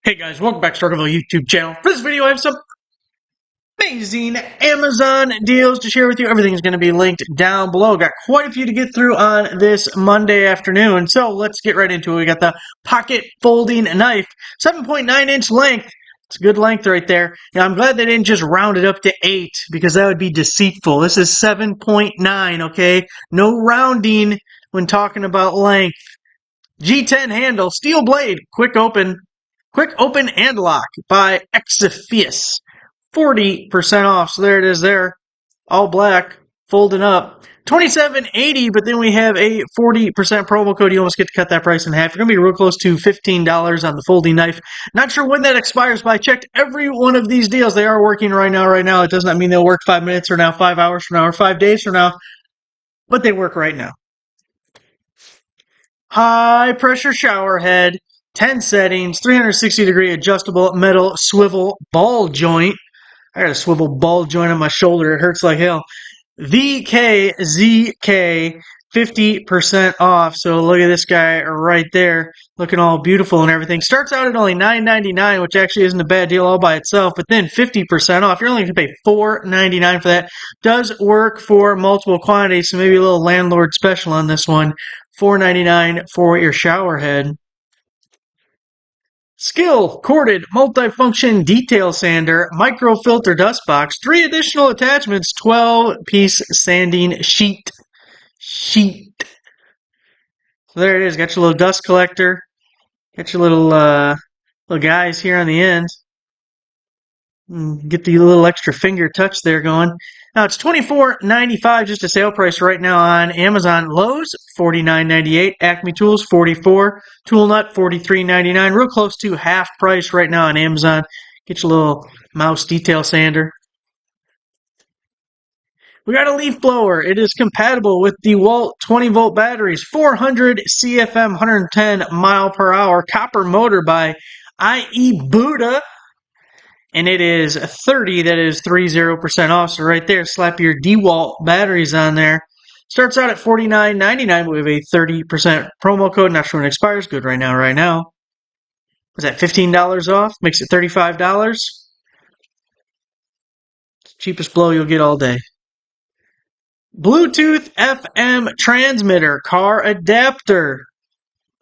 Hey guys, welcome back to Rockford YouTube channel. For this video, I have some amazing Amazon deals to share with you. Everything is going to be linked down below. Got quite a few to get through on this Monday afternoon, so let's get right into it. We got the pocket folding knife, 7.9-inch length. It's a good length right there. Now, I'm glad they didn't just round it up to 8 because that would be deceitful. This is 7.9, okay? No rounding when talking about length. G10 handle, steel blade, quick open and lock by Exiphius. 40% off. So there it is there. All black. Folding up. $27.80, but then we have a 40% promo code. You almost get to cut that price in half. You're going to be real close to $15 on the folding knife. Not sure when that expires, but I checked every one of these deals. They are working right now. It does not mean they'll work 5 minutes from now, 5 hours from now, or 5 days from now, but they work right now. High pressure shower head. 10 settings, 360-degree adjustable metal swivel ball joint. I got a swivel ball joint on my shoulder. It hurts like hell. VKZK, 50% off. So look at this guy right there, looking all beautiful and everything. Starts out at only $9.99, which actually isn't a bad deal all by itself, but then 50% off. You're only going to pay $4.99 for that. Does work for multiple quantities, so maybe a little landlord special on this one. $4.99 for your shower head. Skill corded multifunction detail sander, microfilter dust box, 3 additional attachments, 12-piece sanding sheet. So there it is. Got your little dust collector. Got your little guys here on the end. Get the little extra finger touch there going. Now it's $24.95, just a sale price right now on Amazon. Lowe's, $49.98. Acme Tools, $44. Tool Nut, $43.99. Real close to half price right now on Amazon. Get your little mouse detail sander. We got a leaf blower. It is compatible with the DeWalt 20-volt batteries, 400 CFM, 110 mile per hour, copper motor by IE Buddha. And it is 30, that is 30% off. So right there, slap your DeWalt batteries on there. Starts out at $49.99, but we have a 30% promo code. Not sure when it expires. Good right now. Is that $15 off? Makes it $35. Cheapest blow you'll get all day. Bluetooth FM transmitter, car adapter.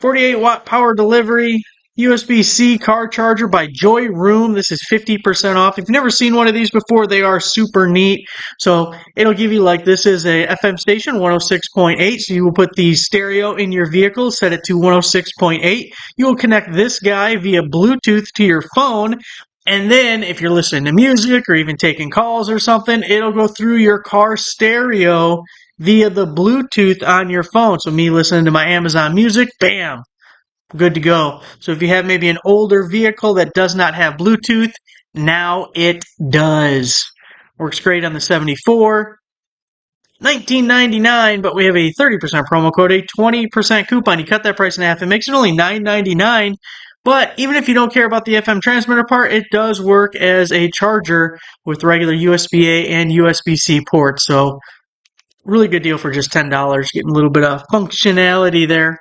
48-watt power delivery. USB-C car charger by Joy Room. This is 50% off. If you've never seen one of these before, they are super neat. So it'll give you, like, this is a FM station, 106.8. So you will put the stereo in your vehicle, set it to 106.8. You will connect this guy via Bluetooth to your phone. And then if you're listening to music or even taking calls or something, it'll go through your car stereo via the Bluetooth on your phone. So me listening to my Amazon Music, bam. Good to go. So if you have maybe an older vehicle that does not have Bluetooth, now it does. Works great on the 74. $19.99, but we have a 30% promo code, a 20% coupon. You cut that price in half. It makes it only $9.99. But even if you don't care about the FM transmitter part, it does work as a charger with regular USB-A and USB-C ports. So really good deal for just $10. Getting a little bit of functionality there.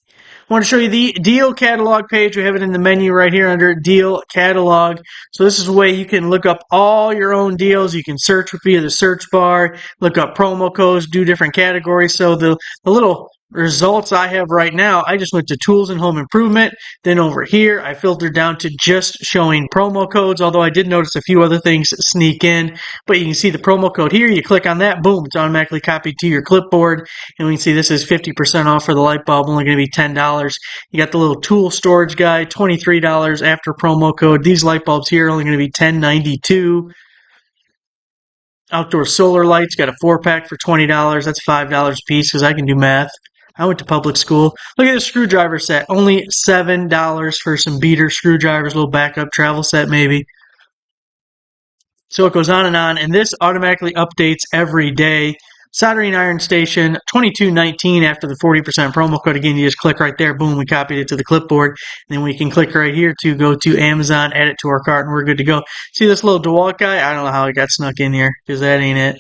I want to show you the deal catalog page. We have it in the menu right here under deal catalog. So this is a way you can look up all your own deals. You can search via the search bar, look up promo codes, do different categories. So the little results I have right now, I just went to tools and home improvement. Then over here, I filtered down to just showing promo codes, although I did notice a few other things sneak in. But you can see the promo code here. You click on that, boom, it's automatically copied to your clipboard. And we can see this is 50% off for the light bulb, only going to be $10. You got the little tool storage guide, $23 after promo code. These light bulbs here are only going to be $10.92. Outdoor solar lights, got a 4-pack for $20. That's $5 a piece because I can do math. I went to public school. Look at this screwdriver set. Only $7 for some beater screwdrivers, a little backup travel set maybe. So it goes on, and this automatically updates every day. Soldering iron station, $22.19 after the 40% promo code. Again, you just click right there. Boom, we copied it to the clipboard. And then we can click right here to go to Amazon, add it to our cart, and we're good to go. See this little DeWalt guy? I don't know how it got snuck in here because that ain't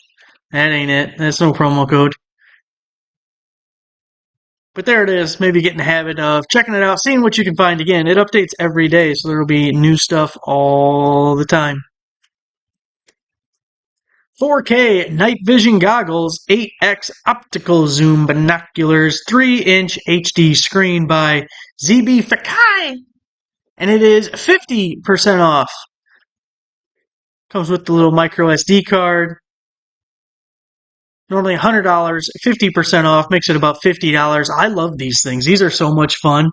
it. That's no promo code. But there it is. Maybe get in the habit of checking it out, seeing what you can find. Again, it updates every day, so there will be new stuff all the time. 4K night vision goggles, 8x optical zoom binoculars, 3-inch HD screen by ZB Fakai. And it is 50% off. Comes with the little micro SD card. Normally $100, 50% off, makes it about $50. I love these things. These are so much fun.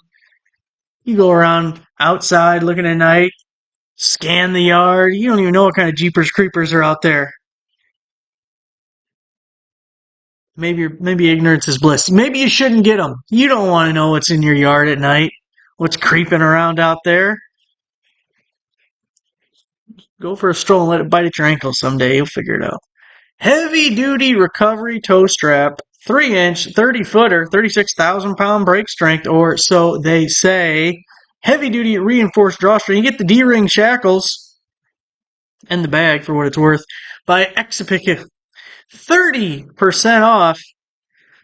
You go around outside looking at night, scan the yard. You don't even know what kind of Jeepers Creepers are out there. Maybe ignorance is bliss. Maybe you shouldn't get them. You don't want to know what's in your yard at night, what's creeping around out there. Go for a stroll and let it bite at your ankle someday. You'll figure it out. Heavy duty recovery toe strap, 3-inch, 30-footer, 36,000-pound brake strength, or so they say. Heavy duty reinforced drawstring. You get the D-ring shackles and the bag for what it's worth by Exapic. 30% off.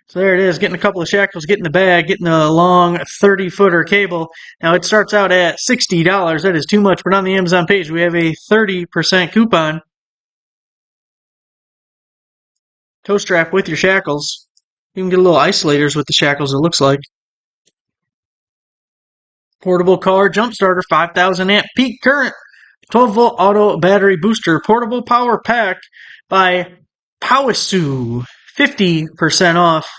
So there it is, getting a couple of shackles, getting the bag, getting a long 30-footer cable. Now it starts out at $60. That is too much, but on the Amazon page we have a 30% coupon. Toe strap with your shackles. You can get a little isolators with the shackles, it looks like. Portable car jump starter, 5,000 amp peak current, 12-volt auto battery booster, portable power pack by Powasu, 50% off.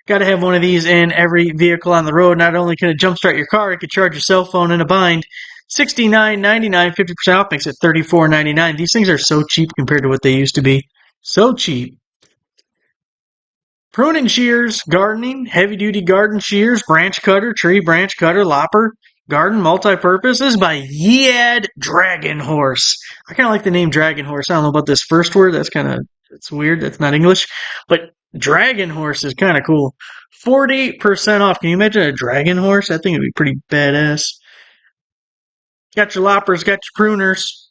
Got to have one of these in every vehicle on the road. Not only can it jumpstart your car, it can charge your cell phone in a bind. $69.99, 50% off, makes it $34.99. These things are so cheap compared to what they used to be. So cheap. Pruning shears, gardening, heavy-duty garden shears, branch cutter, tree branch cutter, lopper, garden multi-purpose. This is by Yead Dragon Horse. I kind of like the name Dragon Horse. I don't know about this first word. It's weird. That's not English. But Dragon Horse is kind of cool. 40% off. Can you imagine a dragon horse? I think it'd be pretty badass. Got your loppers, got your pruners.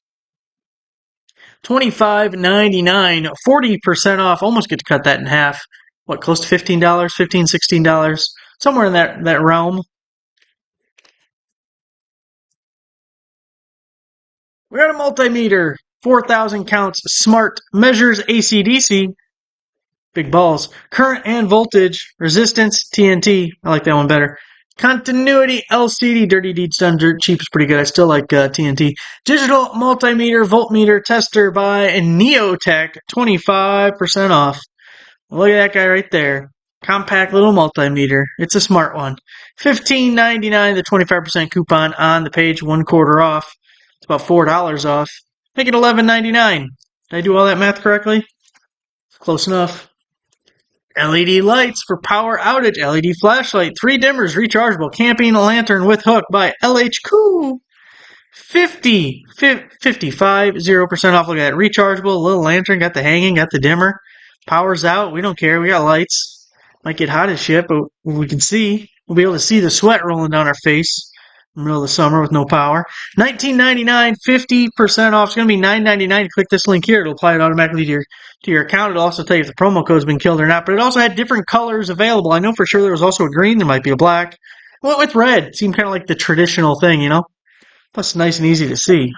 $25.99, 40% off. Almost get to cut that in half. What, close to $15? $15, $16? Somewhere in that realm. We got a multimeter. 4,000 counts. Smart. Measures AC/DC. Big balls. Current and voltage. Resistance. TNT. I like that one better. Continuity LCD. Dirty Deeds Done Dirt Cheap is pretty good. I still like TNT. Digital multimeter voltmeter tester by Neotech. 25% off. Look at that guy right there. Compact little multimeter. It's a smart one. $15.99, the 25% coupon on the page, 1/4 off. It's about $4 off. Make it $11.99. Did I do all that math correctly? Close enough. LED lights for power outage. LED flashlight. 3 dimmers, rechargeable. Camping lantern with hook by LHQ. 55, 0% off. Look at that. Rechargeable, little lantern. Got the hanging, got the dimmer. Power's out. We don't care. We got lights. Might get hot as shit, but we can see. We'll be able to see the sweat rolling down our face in the middle of the summer with no power. $19.99, 50% off. It's going to be $9.99. Click this link here. It'll apply it automatically to your account. It'll also tell you if the promo code's been killed or not. But it also had different colors available. I know for sure there was also a green. There might be a black. Well, with red. It seemed kind of like the traditional thing, you know? Plus, nice and easy to see.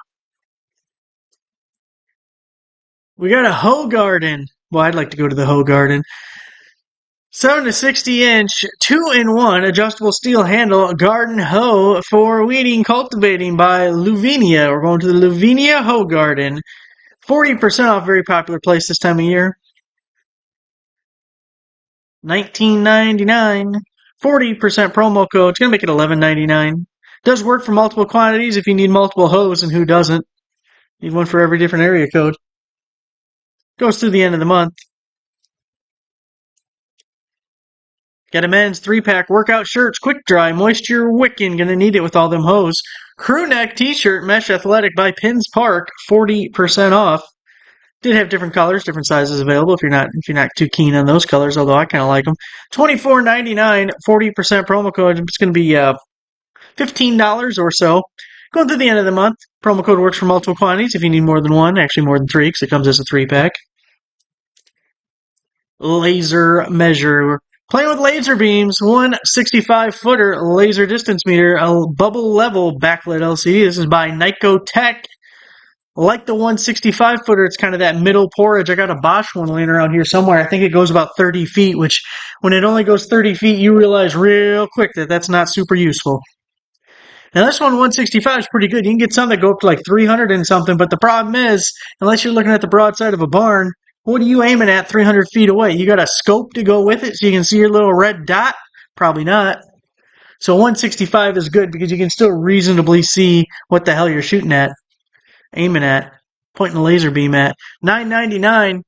We got a hoe garden. Well, I'd like to go to the hoe garden. 7 to 60-inch, 2-in-1 adjustable steel handle garden hoe for weeding cultivating by Luvinia. We're going to the Luvinia Hoe Garden. 40% off, very popular place this time of year. $19.99. 40% promo code. It's going to make it $11.99. Does work for multiple quantities if you need multiple hoes, and who doesn't? Need one for every different area code. Goes through the end of the month. Got a men's 3-pack workout shirts, quick dry, moisture wicking. Gonna need it with all them hoes. Crew neck t-shirt, mesh athletic by Pins Park, 40% off. Did have different colors, different sizes available if you're not too keen on those colors, although I kind of like them. $24.99, 40% promo code. It's gonna be $15 or so. Going through the end of the month. Promo code works for multiple quantities if you need more than one, actually more than 3, because it comes as a 3-pack. Laser measure. Playing with laser beams, 165-footer laser distance meter, a bubble level backlit LCD. This is by Nyko Tech. Like the 165-footer, it's kind of that middle porridge. I got a Bosch one laying around here somewhere. I think it goes about 30 feet, which when it only goes 30 feet, you realize real quick that that's not super useful. Now this one, 165, is pretty good. You can get some that go up to like 300 and something, but the problem is, unless you're looking at the broadside of a barn, what are you aiming at 300 feet away? You got a scope to go with it so you can see your little red dot? Probably not. So 165 is good because you can still reasonably see what the hell you're shooting at, aiming at, pointing a laser beam at. $9.99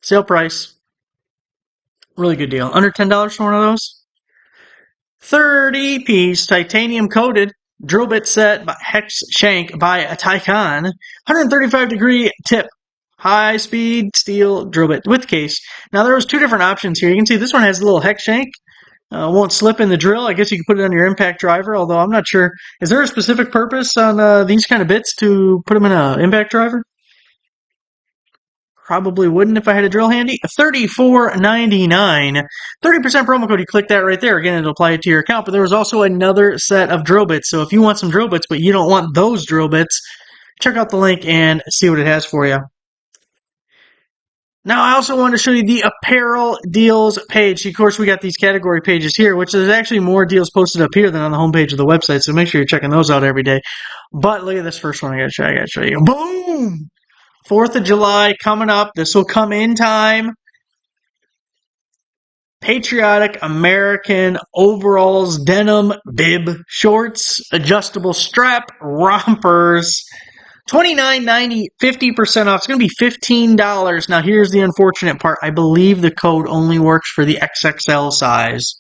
sale price. Really good deal. Under $10 for one of those. 30-piece titanium coated drill bit set by hex shank by Tycon. 135-degree tip. High-speed steel drill bit with case. Now, there was two different options here. You can see this one has a little hex shank. Won't slip in the drill. I guess you can put it on your impact driver, although I'm not sure. Is there a specific purpose on these kind of bits to put them in an impact driver? Probably wouldn't if I had a drill handy. $34.99. 30% promo code. You click that right there. Again, it'll apply it to your account. But there was also another set of drill bits. So if you want some drill bits, but you don't want those drill bits, check out the link and see what it has for you. Now, I also want to show you the apparel deals page. Of course, we got these category pages here, which there's actually more deals posted up here than on the homepage of the website, so make sure you're checking those out every day. But look at this first one I gotta show you. Boom! 4th of July coming up. This will come in time. Patriotic American overalls, denim, bib, shorts, adjustable strap, rompers. $29.90, 50% off. It's going to be $15. Now, here's the unfortunate part. I believe the code only works for the XXL size.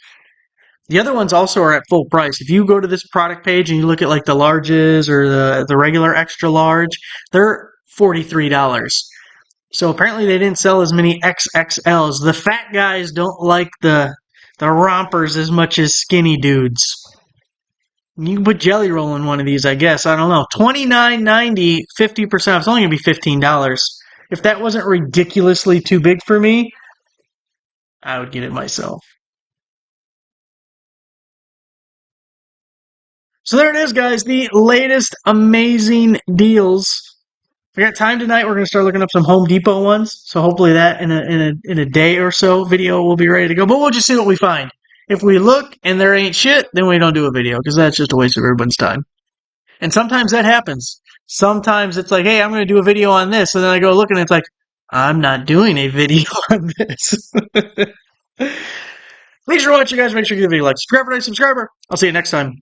The other ones also are at full price. If you go to this product page and you look at like the larges or the regular extra large, they're $43. So apparently they didn't sell as many XXLs. The fat guys don't like the rompers as much as skinny dudes. You can put Jelly Roll in one of these, I guess. I don't know. $29.90, 50% off. It's only going to be $15. If that wasn't ridiculously too big for me, I would get it myself. So there it is, guys. The latest amazing deals. We got time tonight. We're going to start looking up some Home Depot ones. So hopefully that in a day or so video will be ready to go. But we'll just see what we find. If we look and there ain't shit, then we don't do a video because that's just a waste of everyone's time. And sometimes that happens. Sometimes it's like, hey, I'm going to do a video on this. And then I go look and it's like, I'm not doing a video on this. Thanks for watching, guys. Make sure you give the video a like. Subscriber. I'll see you next time.